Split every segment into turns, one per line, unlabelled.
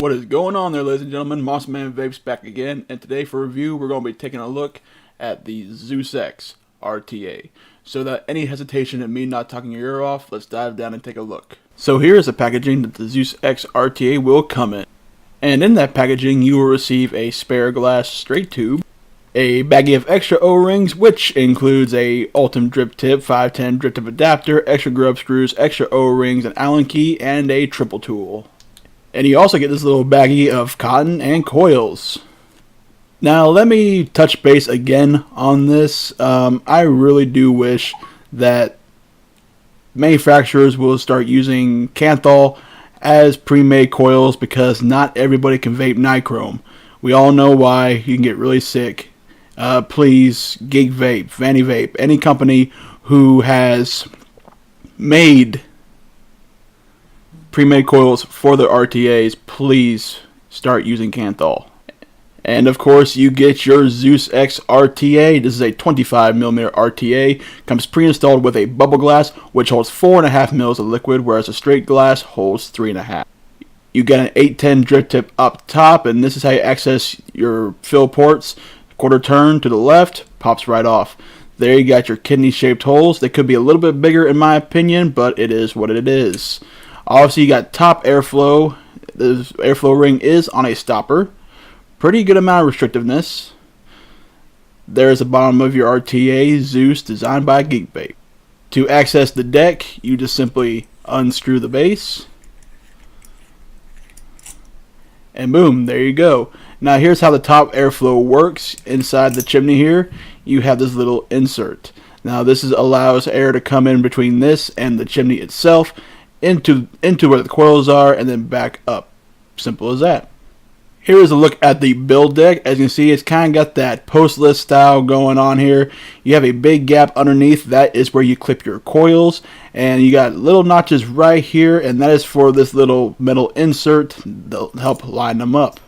What is going on there, ladies and gentlemen? Monster Man Vapes back again, and today for review we're going to be taking a look at the ZEUS X RTA. So without any hesitation and me not talking your ear off, let's dive down and take a look. So here is the packaging that the ZEUS X RTA will come in. And in that packaging you will receive a spare glass straight tube, a baggie of extra O-rings, which includes a Ultim drip tip, 510 drip tip adapter, extra grub screws, extra O-rings, an Allen key, and a triple tool. And you also get this little baggie of cotton and coils. Now let me touch base again on this. I really do wish that manufacturers will start using Kanthal as pre-made coils, because not everybody can vape nichrome. We all know why. You can get really sick. Please, Geekvape, Vanny Vape, any company who has made pre-made coils for their RTAs, please start using Kanthal. And of course, you get your ZEUS X RTA. This is a 25mm RTA. Comes pre-installed with a bubble glass, which holds 4.5 mils of liquid, whereas a straight glass holds 3.5. You get an 810 drip tip up top, and this is how you access your fill ports. Quarter turn to the left, pops right off. There you got your kidney-shaped holes. They could be a little bit bigger in my opinion, but it is what it is. Obviously, you got top airflow. The airflow ring is on a stopper. Pretty good amount of restrictiveness. There's the bottom of your RTA, ZEUS, designed by Geekvape. To access the deck, you just simply unscrew the base. And boom, there you go. Now here's how the top airflow works. Inside the chimney here, you have this little insert. Now this allows air to come in between this and the chimney itself, into where the coils are, and then back up. Simple as that. Here is a look at the build deck. As you can see, it's kind of got that post-list style going on here. You have a big gap underneath. That is where you clip your coils. And you got little notches right here, and that is for this little metal insert that'll help line them up.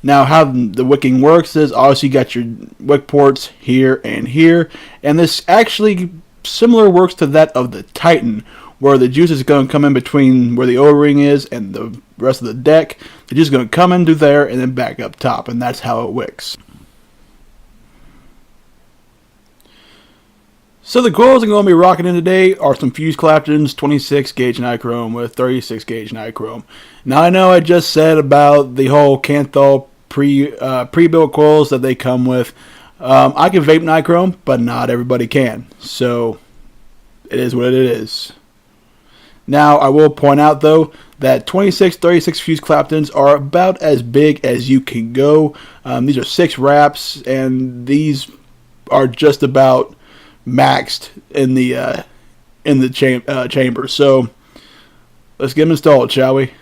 Now, how the wicking works is, obviously you got your wick ports here and here. And this actually similar works to that of the Titan, where the juice is going to come in between where the O-ring is and the rest of the deck. The juice is going to come into there and then back up top, and that's how it wicks. So the coils I'm going to be rocking in today are some fused Claptons 26 gauge nichrome with 36 gauge nichrome. Now I know I just said about the whole Kanthal pre-built coils that they come with. I can vape nichrome, but not everybody can. So it is what it is. Now, I will point out, though, that 26-36 fused Claptons are about as big as you can go. These are 6 wraps, and these are just about maxed in the chamber. So, let's get them installed, shall we?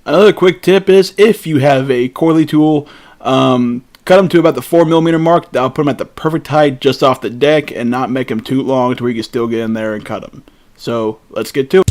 Another quick tip is, if you have a coily tool, cut them to about the 4mm mark. That'll put them at the perfect height just off the deck and not make them too long to where you can still get in there and cut them. So let's get to it.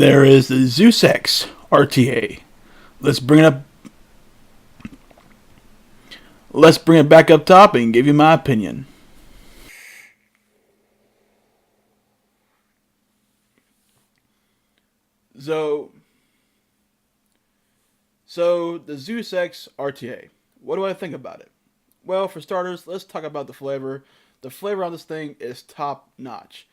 there is the ZEUS X RTA. Let's bring it up. Let's bring it back up top and give you my opinion. So the ZEUS X RTA. What do I think about it? Well, for starters, let's talk about the flavor. The flavor on this thing is top notch.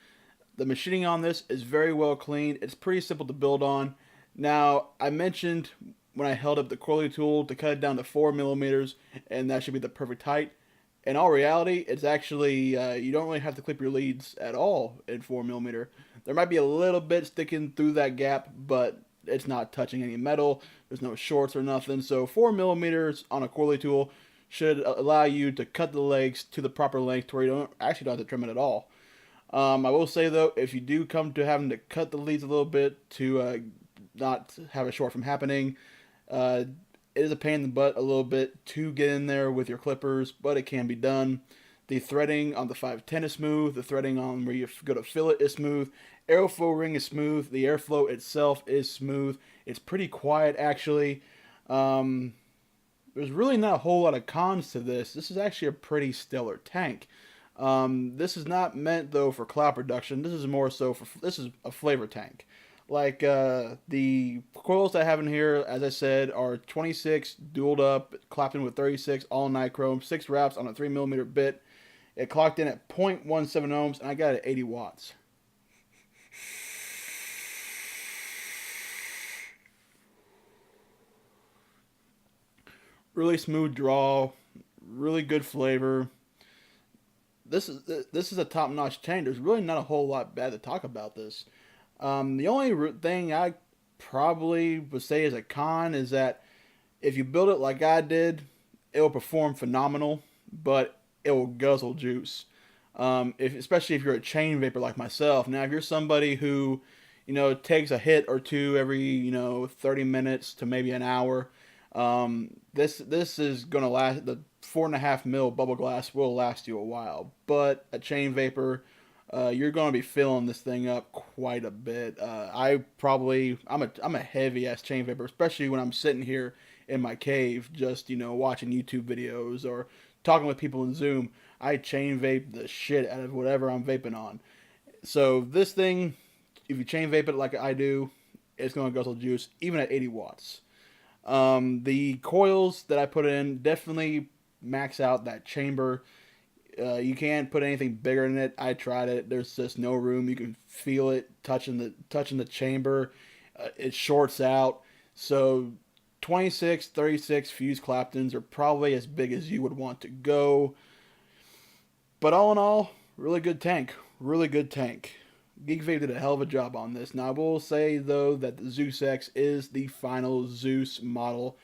The machining on this is very well cleaned. It's pretty simple to build on. Now, I mentioned when I held up the coiling tool to cut it down to 4 millimeters, and that should be the perfect height. In all reality, it's actually, you don't really have to clip your leads at all in 4 millimeter. There might be a little bit sticking through that gap, but it's not touching any metal. There's no shorts or nothing. So 4 millimeters on a coiling tool should allow you to cut the legs to the proper length to where you don't have to trim it at all. I will say though, if you do come to having to cut the leads a little bit to not have a short from happening, it is a pain in the butt a little bit to get in there with your clippers, but it can be done. The threading on the 510 is smooth. The threading on where you go to fill it is smooth. Airflow ring is smooth. The airflow itself is smooth. It's pretty quiet actually. There's really not a whole lot of cons to this. This is actually a pretty stellar tank. This is not meant though for cloud production. This is more so for, this is a flavor tank. Like the coils I have in here, as I said, are 26 dualed up, clapped in with 36 all nichrome, 6 wraps on a 3 millimeter bit. It clocked in at 0.17 ohms, and I got it at 80 watts. Really smooth draw, really good flavor. This is a top-notch tank. There's really not a whole lot bad to talk about this. The only thing I probably would say is a con is that if you build it like I did, it will perform phenomenal, but it will guzzle juice. Especially if you're a chain vapor like myself. Now, if you're somebody who, takes a hit or two every, 30 minutes to maybe an hour, this is gonna last. The 4.5 mil bubble glass will last you a while, but a chain vapor, you're gonna be filling this thing up quite a bit. I'm a heavy ass chain vapor, especially when I'm sitting here in my cave, just watching YouTube videos or talking with people in Zoom. I chain vape the shit out of whatever I'm vaping on. So this thing, if you chain vape it like I do, it's gonna guzzle juice even at 80 watts. The coils that I put in definitely max out that chamber. You can't put anything bigger in it. I tried it. There's just no room. You can feel it touching the chamber. It shorts out. So 26, 36 fuse Claptons are probably as big as you would want to go. But all in all, really good tank. Really good tank. Geekvape did a hell of a job on this. Now I will say though that the ZEUS X is the final ZEUS model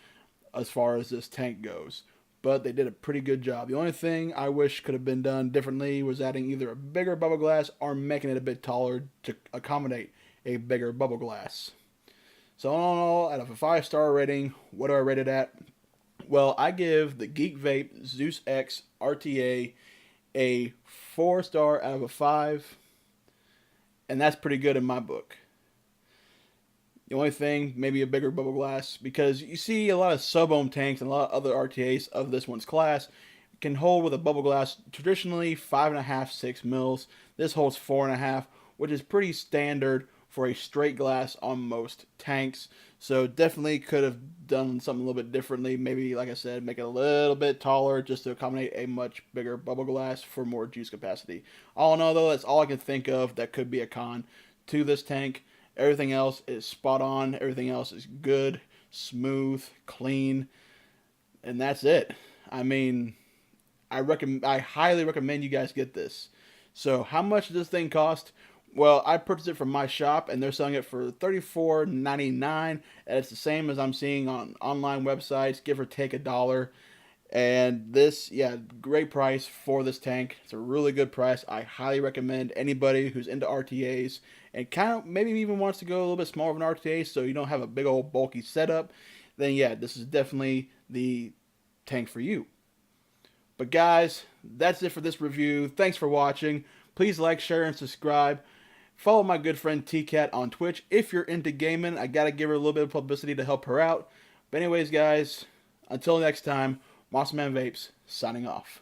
as far as this tank goes. But they did a pretty good job. The only thing I wish could have been done differently was adding either a bigger bubble glass or making it a bit taller to accommodate a bigger bubble glass. So all in all, out of a 5-star rating, what do I rate it at? Well, I give the Geekvape ZEUS X RTA a 4-star out of a 5. And that's pretty good in my book. The only thing, maybe a bigger bubble glass, because you see a lot of sub-ohm tanks and a lot of other RTAs of this one's class can hold with a bubble glass traditionally 5.5, 6 mils. This holds 4.5, which is pretty standard for a straight glass on most tanks. So definitely could have done something a little bit differently. Maybe, like I said, make it a little bit taller just to accommodate a much bigger bubble glass for more juice capacity. All in all, though, that's all I can think of that could be a con to this tank. Everything else is spot on. Everything else is good, smooth, clean, and that's it. I mean, I highly recommend you guys get this. So how much does this thing cost? Well, I purchased it from my shop, and they're selling it for $34.99, and it's the same as I'm seeing on online websites, give or take $1. And this, yeah, great price for this tank. It's a really good price. I highly recommend anybody who's into RTAs and kind of maybe even wants to go a little bit smaller of an RTA so you don't have a big old bulky setup, then yeah, this is definitely the tank for you. But guys, that's it for this review. Thanks for watching. Please like, share, and subscribe. Follow my good friend T-Cat on Twitch. If you're into gaming, I gotta give her a little bit of publicity to help her out. But anyways, guys, until next time, Mossman Vapes, signing off.